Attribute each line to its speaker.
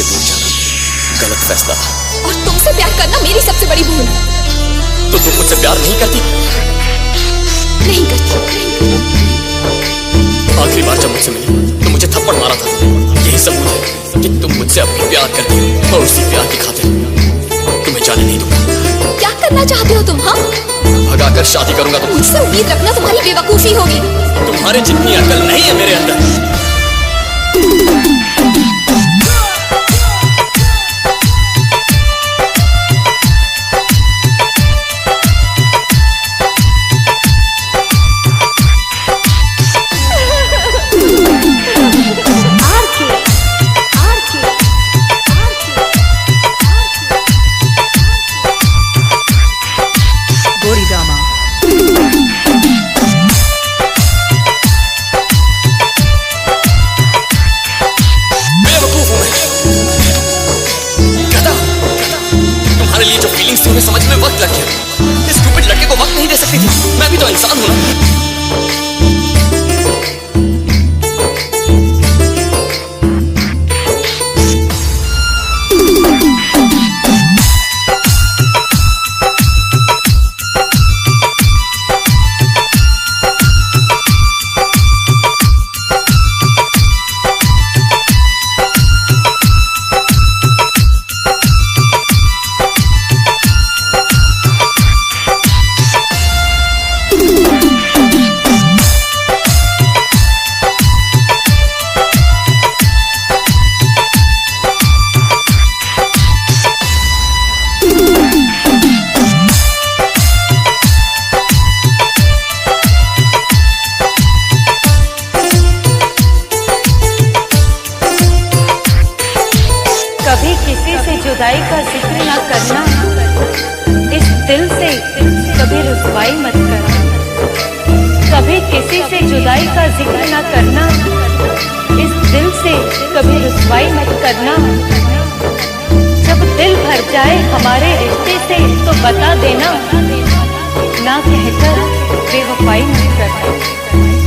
Speaker 1: से दूर जाना गलत फैसला था।
Speaker 2: और तुमसे प्यार करना मेरी सबसे बड़ी भूल।
Speaker 1: तो तुम मुझसे प्यार नहीं करती?
Speaker 2: नहीं करती।
Speaker 1: आखिरी बार जब मुझसे मिली तो मुझे थप्पड़ मारा था। यही सबूत है कि तुम मुझसे अब भी प्यार करती हो और उसी प्यार की खातिर तुम्हें जाने नहीं दूंगा।
Speaker 2: क्या करना चाहते हो तुम? हाँ,
Speaker 1: भगाकर शादी करूंगा तो
Speaker 2: मुझसे उम्मीद रखना तुम्हारी बेवकूफी होगी।
Speaker 1: तुम्हारे जितनी अकल नहीं है मेरे अंदर। तुम्हें समझ में वक्त लग गया। इस स्टूपिड लड़के को वक्त नहीं दे सकती थी। मैं भी तो इंसान हूं ना।
Speaker 3: कभी किसी से जुदाई का जिक्र ना करना, इस दिल से कभी रुसवाई मत करना। कभी किसी से जुदाई का जिक्र ना करना, इस दिल से कभी रुसवाई मत करना। जब दिल भर जाए हमारे रिश्ते से तो बता देना, ना कहकर बेवफाई मत करना।